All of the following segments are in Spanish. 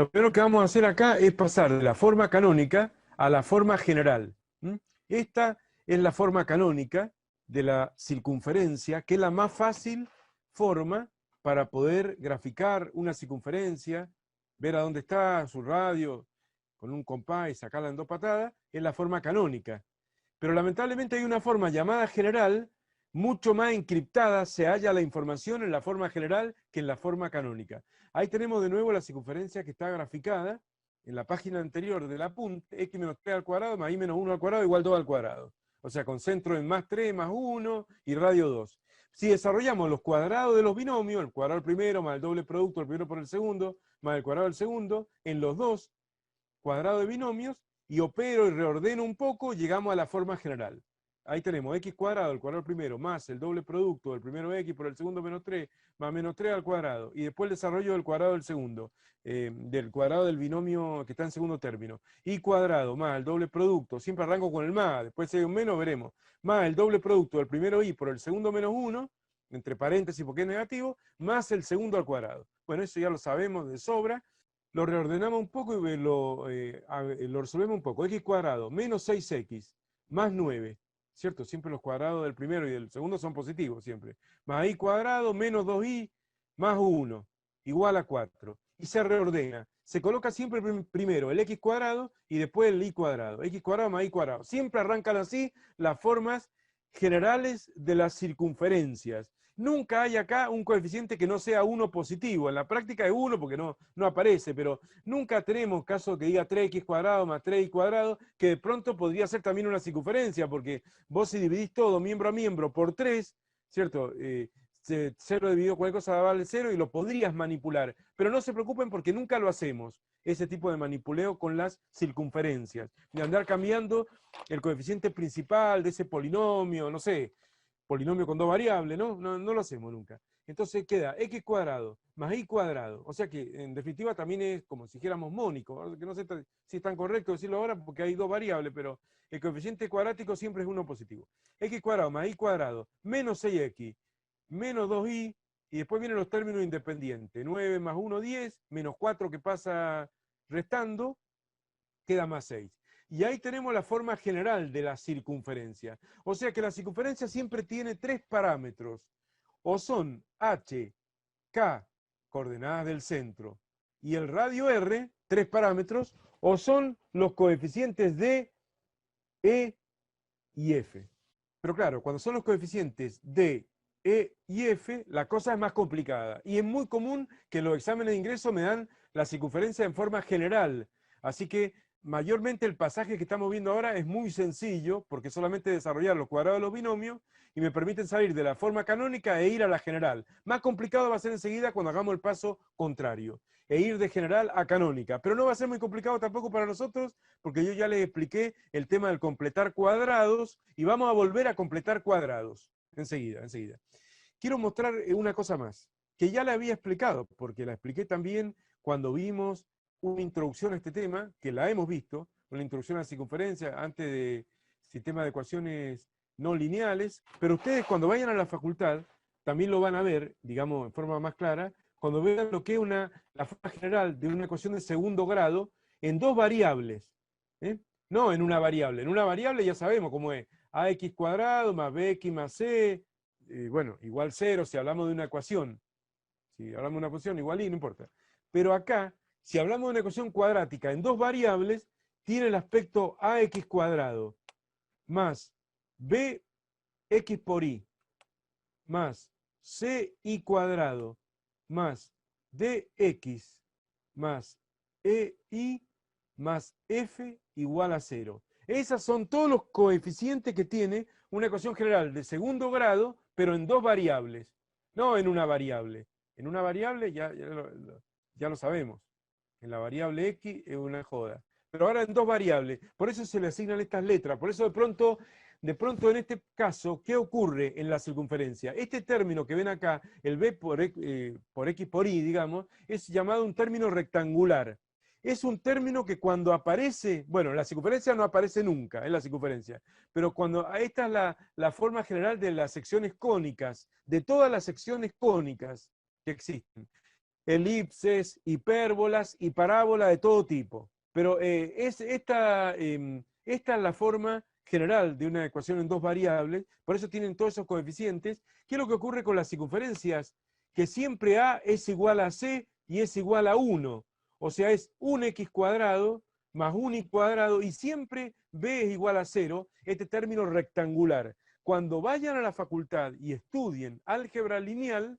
Lo primero que vamos a hacer acá es pasar de la forma canónica a la forma general. Esta es la forma canónica de la circunferencia, que es la más fácil forma para poder graficar una circunferencia, ver a dónde está su radio con un compás y sacarla en dos patadas, es la forma canónica. Pero lamentablemente hay una forma llamada general, mucho más encriptada, se halla la información en la forma general que en la forma canónica. Ahí tenemos de nuevo la circunferencia que está graficada en la página anterior del apunte, x menos 3 al cuadrado más y menos 1 al cuadrado igual 2 al cuadrado. O sea, con centro en más 3 más 1 y radio 2. Si desarrollamos los cuadrados de los binomios, el cuadrado del primero más el doble producto del primero por el segundo, más el cuadrado del segundo, en los dos cuadrados de binomios, y opero y reordeno un poco, llegamos a la forma general. Ahí tenemos x cuadrado, el cuadrado primero, más el doble producto del primero x por el segundo menos 3, más menos 3 al cuadrado, y después el desarrollo del cuadrado del segundo, del cuadrado del binomio que está en segundo término, y cuadrado más el doble producto, siempre arranco con el más, después si hay un menos veremos, más el doble producto del primero y por el segundo menos 1, entre paréntesis porque es negativo, más el segundo al cuadrado. Bueno, eso ya lo sabemos de sobra. Lo reordenamos un poco y lo resolvemos un poco. X cuadrado menos 6x más 9, ¿cierto? Siempre los cuadrados del primero y del segundo son positivos, siempre. Más y cuadrado menos 2y más 1, igual a 4. Y se reordena. Se coloca siempre primero el x cuadrado y después el y cuadrado. X cuadrado más y cuadrado. Siempre arrancan así las formas generales de las circunferencias. Nunca hay acá un coeficiente que no sea 1 positivo. En la práctica es 1 porque no aparece, pero nunca tenemos caso que diga 3x cuadrado más 3y cuadrado, que de pronto podría ser también una circunferencia, porque vos si dividís todo miembro a miembro por 3, ¿cierto? 0 dividido cualquier cosa vale 0 y lo podrías manipular. Pero no se preocupen porque nunca lo hacemos, ese tipo de manipuleo con las circunferencias. De andar cambiando el coeficiente principal de ese polinomio, no sé, polinomio con dos variables, ¿no? No lo hacemos nunca. Entonces queda x cuadrado más y cuadrado. O sea que en definitiva también es como si dijéramos mónico, que no sé si es tan correcto decirlo ahora porque hay dos variables, pero el coeficiente cuadrático siempre es uno positivo. X cuadrado más y cuadrado menos 6x menos 2y, y después vienen los términos independientes. 9 más 1, 10, menos 4 que pasa restando, queda más 6. Y ahí tenemos la forma general de la circunferencia. O sea que la circunferencia siempre tiene tres parámetros. O son h, k, coordenadas del centro, y el radio r, tres parámetros, o son los coeficientes d, e y f. Pero claro, cuando son los coeficientes d, e y f, la cosa es más complicada. Y es muy común que en los exámenes de ingreso me dan la circunferencia en forma general. Así que mayormente el pasaje que estamos viendo ahora es muy sencillo, porque solamente desarrollar los cuadrados de los binomios y me permiten salir de la forma canónica e ir a la general. Más complicado va a ser enseguida cuando hagamos el paso contrario, e ir de general a canónica. Pero no va a ser muy complicado tampoco para nosotros, porque yo ya les expliqué el tema del completar cuadrados, y vamos a volver a completar cuadrados. Enseguida. Quiero mostrar una cosa más, que ya la había explicado, porque la expliqué también cuando vimos una introducción a este tema, que la hemos visto, una introducción a la circunferencia, antes de sistema de ecuaciones no lineales, pero ustedes cuando vayan a la facultad, también lo van a ver, digamos, en forma más clara, cuando vean lo que es la forma general de una ecuación de segundo grado en dos variables, ¿eh? No en una variable. En una variable ya sabemos cómo es, ax cuadrado más bx más c, bueno, igual 0 si hablamos de una ecuación. Si hablamos de una ecuación igual y no importa. Pero acá, si hablamos de una ecuación cuadrática en dos variables, tiene el aspecto ax cuadrado más bx por y más ci cuadrado más dx más ei más f igual a 0. Esos son todos los coeficientes que tiene una ecuación general de segundo grado, pero en dos variables, no en una variable. En una variable ya lo sabemos. En la variable x es una joda. Pero ahora en dos variables. Por eso se le asignan estas letras. Por eso de pronto en este caso, ¿qué ocurre en la circunferencia? Este término que ven acá, el b por x por y, digamos, es llamado un término rectangular. Es un término que cuando aparece, bueno, la circunferencia no aparece nunca, es la circunferencia, pero cuando esta es la forma general de las secciones cónicas, de todas las secciones cónicas que existen. elipses, hipérbolas y parábolas de todo tipo. Pero esta es la forma general de una ecuación en dos variables, por eso tienen todos esos coeficientes. ¿Qué es lo que ocurre con las circunferencias? Que siempre A es igual a C y es igual a 1. O sea, es un x cuadrado más un y cuadrado, y siempre B es igual a 0, este término rectangular. Cuando vayan a la facultad y estudien álgebra lineal,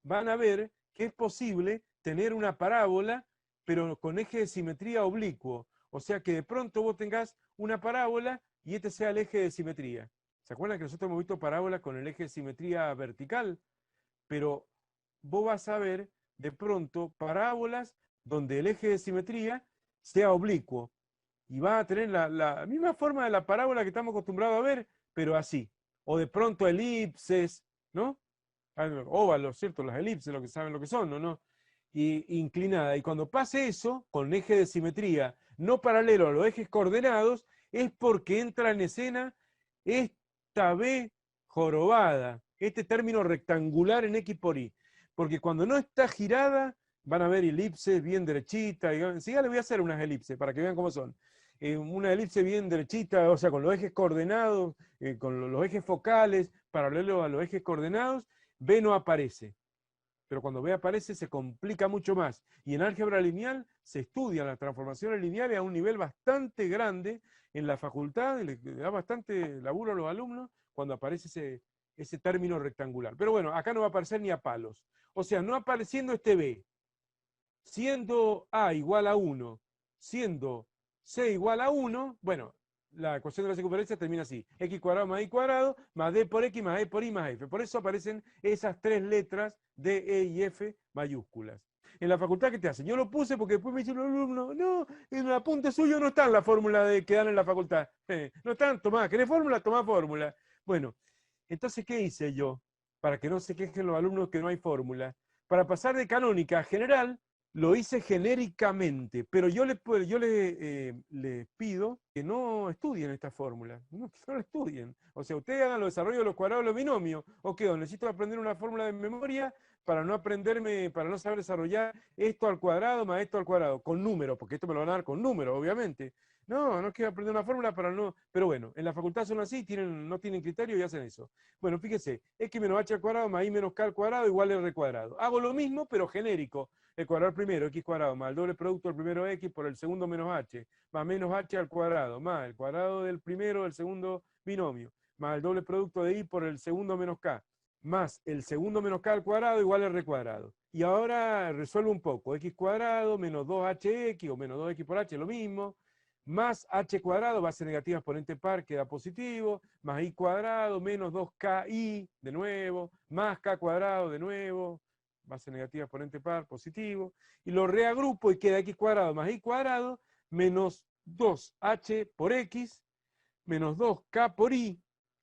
van a ver que es posible tener una parábola, pero con eje de simetría oblicuo. O sea que de pronto vos tengas una parábola y este sea el eje de simetría. ¿Se acuerdan que nosotros hemos visto parábolas con el eje de simetría vertical? Pero vos vas a ver de pronto parábolas donde el eje de simetría sea oblicuo. Y va a tener la misma forma de la parábola que estamos acostumbrados a ver, pero así. O de pronto elipses, ¿no? Óvalos, ¿cierto? Las elipses, lo que saben lo que son, ¿no? Y inclinada. Y cuando pase eso, con eje de simetría no paralelo a los ejes coordenados, es porque entra en escena esta B jorobada, este término rectangular en X por Y. Porque cuando no está girada, van a ver elipses bien derechitas. Enseguida les voy a hacer unas elipses para que vean cómo son. Una elipse bien derechita, o sea, con los ejes coordenados, con los ejes focales, paralelo a los ejes coordenados, B no aparece. Pero cuando B aparece se complica mucho más. Y en álgebra lineal se estudian las transformaciones lineales a un nivel bastante grande en la facultad, y le da bastante laburo a los alumnos cuando aparece ese término rectangular. Pero bueno, acá no va a aparecer ni a palos. O sea, no apareciendo este B, siendo A igual a 1, siendo C igual a 1, bueno, la ecuación de la circunferencia termina así: x cuadrado más y cuadrado, más d por x, más e por y, más f. Por eso aparecen esas tres letras D, E y F mayúsculas. En la facultad, ¿qué te hacen? Yo lo puse porque después me dice un alumno, no, en el apunte suyo no está la fórmula que dan en la facultad. No están, tomá, ¿querés fórmula? Tomá fórmula. Bueno, entonces, ¿qué hice yo? Para que no se quejen los alumnos que no hay fórmula. Para pasar de canónica a general, lo hice genéricamente, pero yo les pido que no estudien esta fórmula, no, que no la estudien. O sea, ustedes hagan los desarrollos de los cuadrados de los binomios. ¿O qué? Necesito aprender una fórmula de memoria para no saber desarrollar esto al cuadrado más esto al cuadrado, con números, porque esto me lo van a dar con números, obviamente. No quiero aprender una fórmula para no... Pero bueno, en la facultad son así, no tienen criterio y hacen eso. Bueno, fíjense, x menos h al cuadrado más y menos k al cuadrado igual a r cuadrado. Hago lo mismo, pero genérico. El cuadrado primero, x cuadrado, más el doble producto del primero x por el segundo menos h, más menos h al cuadrado, más el cuadrado del primero del segundo binomio, más el doble producto de y por el segundo menos k, más el segundo menos k al cuadrado igual a r cuadrado. Y ahora resuelvo un poco. X cuadrado menos 2hx o menos 2x por h, lo mismo, más h cuadrado, base negativa exponente par, queda positivo, más y cuadrado menos 2ki, de nuevo, más k cuadrado, de nuevo, base negativa exponente par, positivo, y lo reagrupo y queda x cuadrado más y cuadrado menos 2h por x menos 2k por y.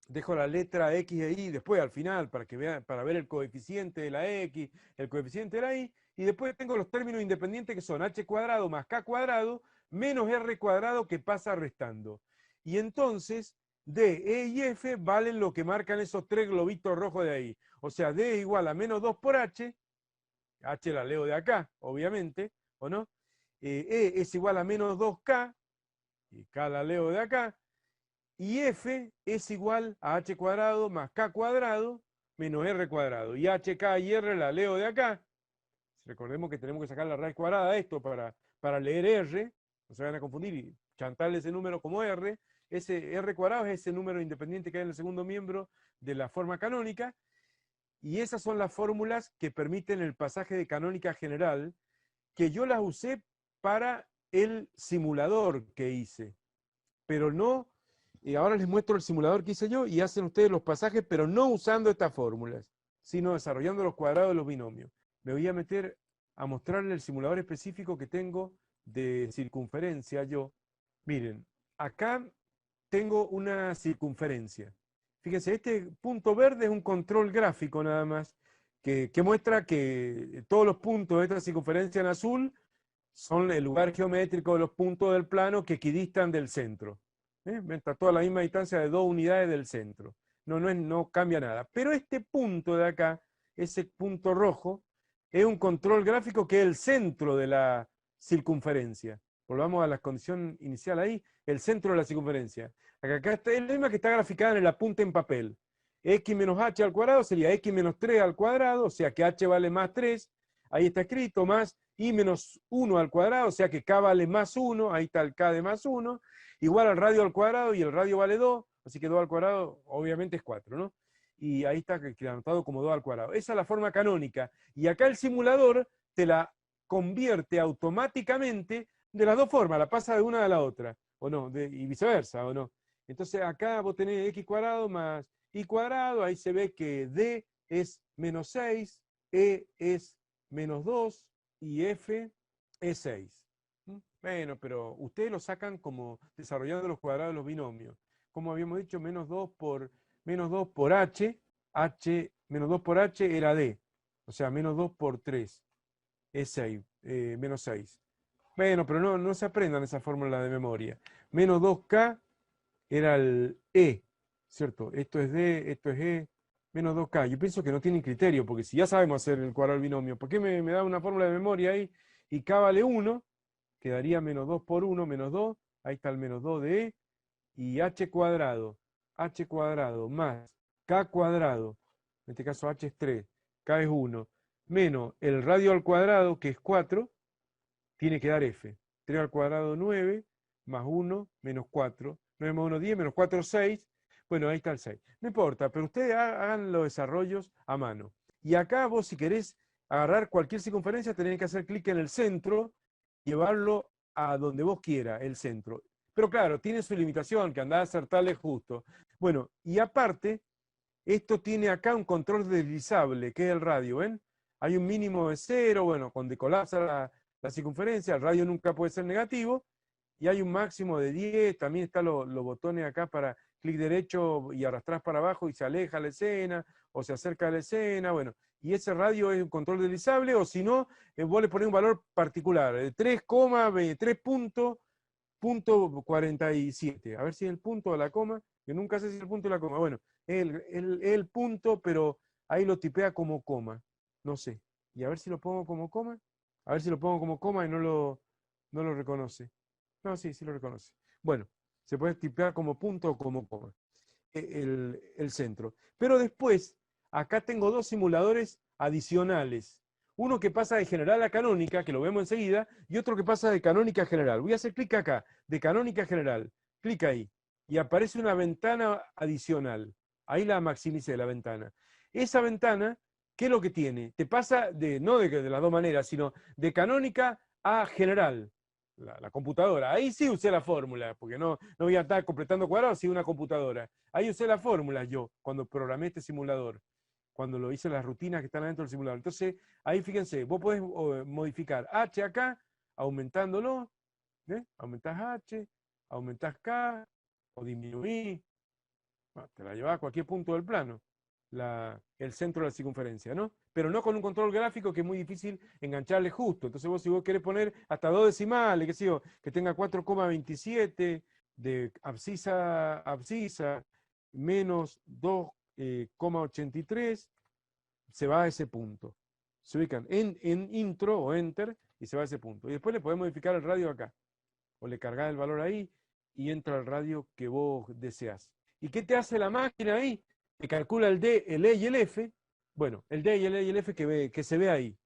Dejo la letra x e y después al final para ver el coeficiente de la x, el coeficiente de la y, y después tengo los términos independientes que son h cuadrado más k cuadrado menos r cuadrado que pasa restando. Y entonces D, E y F valen lo que marcan esos tres globitos rojos de ahí. O sea, D es igual a menos 2 por H, H la leo de acá, obviamente, ¿o no? E es igual a menos 2K, y K la leo de acá, y F es igual a H cuadrado más K cuadrado menos R cuadrado. Y H, K y R la leo de acá. Recordemos que tenemos que sacar la raíz cuadrada de esto para leer R, no se van a confundir y chantarle ese número como R. Ese R cuadrado es ese número independiente que hay en el segundo miembro de la forma canónica. Y esas son las fórmulas que permiten el pasaje de canónica general, que yo las usé para el simulador que hice. Pero no, ahora les muestro el simulador que hice yo y hacen ustedes los pasajes, pero no usando estas fórmulas, sino desarrollando los cuadrados de los binomios. Me voy a meter a mostrarles el simulador específico que tengo de circunferencia yo. Miren, acá tengo una circunferencia. Fíjense, este punto verde es un control gráfico nada más, que muestra que todos los puntos de esta circunferencia en azul son el lugar geométrico de los puntos del plano que equidistan del centro. Está toda la misma distancia de 2 unidades del centro. No cambia nada. Pero este punto de acá, ese punto rojo, es un control gráfico que es el centro de la circunferencia. Volvamos a la condición inicial ahí, el centro de la circunferencia. Acá está, es la misma que está graficada en el apunte en papel. X menos h al cuadrado sería x menos 3 al cuadrado, o sea que h vale más 3, ahí está escrito, más y menos 1 al cuadrado, o sea que k vale más 1, ahí está el k de más 1, igual al radio al cuadrado, y el radio vale 2, así que 2 al cuadrado obviamente es 4, ¿no? Y ahí está anotado como 2 al cuadrado. Esa es la forma canónica. Y acá el simulador te la convierte automáticamente de las dos formas, la pasa de una a la otra, o no, y viceversa, o no. Entonces acá vos tenés x cuadrado más y cuadrado, ahí se ve que d es menos 6, e es menos 2 y f es 6. Bueno, pero ustedes lo sacan como desarrollando los cuadrados de los binomios. Como habíamos dicho, menos 2 por h, menos 2 por h era d, o sea, menos 2 por 3 es 6, menos 6. Bueno, pero no se aprendan esa fórmula de memoria. Menos 2k era el e, ¿cierto? Esto es d, esto es e, menos 2k. Yo pienso que no tienen criterio, porque si ya sabemos hacer el cuadrado del binomio, ¿por qué me da una fórmula de memoria ahí? Y k vale 1, quedaría menos 2 por 1, menos 2, ahí está el menos 2 de e, y h cuadrado más k cuadrado, en este caso h es 3, k es 1, menos el radio al cuadrado, que es 4, tiene que dar f. 3 al cuadrado 9, más 1, menos 4, 9 más 1, 10, menos 4, 6, bueno, ahí está el 6. No importa, pero ustedes hagan los desarrollos a mano. Y acá vos, si querés agarrar cualquier circunferencia, tenés que hacer clic en el centro, llevarlo a donde vos quieras, el centro. Pero claro, tiene su limitación, que andá a acertarle justo. Bueno, y aparte, esto tiene acá un control deslizable, que es el radio, ¿ven? Hay un mínimo de 0, bueno, cuando colapsa la circunferencia, el radio nunca puede ser negativo, y hay un máximo de 10, también están los botones acá para clic derecho y arrastrar para abajo y se aleja la escena, o se acerca a la escena, bueno, y ese radio es un control deslizable, o si no, vos le ponés un valor particular, 3,47, a ver si es el punto o la coma, que nunca sé si es el punto o la coma, bueno, el punto, pero ahí lo tipea como coma, no sé, y a ver si lo pongo como coma, a ver si lo pongo como coma y no lo reconoce. No, sí lo reconoce. Bueno, se puede tipear como punto o como coma, el centro. Pero después, acá tengo dos simuladores adicionales. Uno que pasa de general a canónica, que lo vemos enseguida, y otro que pasa de canónica a general. Voy a hacer clic acá, de canónica a general. Clic ahí. Y aparece una ventana adicional. Ahí la maximicé, la ventana. Esa ventana, ¿qué es lo que tiene? Te pasa no de las dos maneras, sino de canónica a general. La computadora. Ahí sí usé la fórmula, porque no voy a estar completando cuadrados, sí una computadora. Ahí usé la fórmula yo, cuando programé este simulador, cuando lo hice las rutinas que están adentro del simulador. Entonces, ahí fíjense, vos podés modificar h acá, aumentándolo, ¿eh? Aumentás h, aumentás k, o disminuís, bueno, te la llevás a cualquier punto del plano, el centro de la circunferencia, ¿no? Pero no con un control gráfico que es muy difícil engancharle justo. Entonces vos, si vos querés poner hasta 2 decimales, qué sé yo, que tenga 4,27 de abscisa a abscisa, menos 2,83, se va a ese punto. Se ubican en intro o enter y se va a ese punto. Y después le podés modificar el radio acá. O le cargás el valor ahí y entra el radio que vos deseas. ¿Y qué te hace la máquina ahí? Te calcula el D, el E y el F. Bueno, el D y el E y el F que se ve ahí.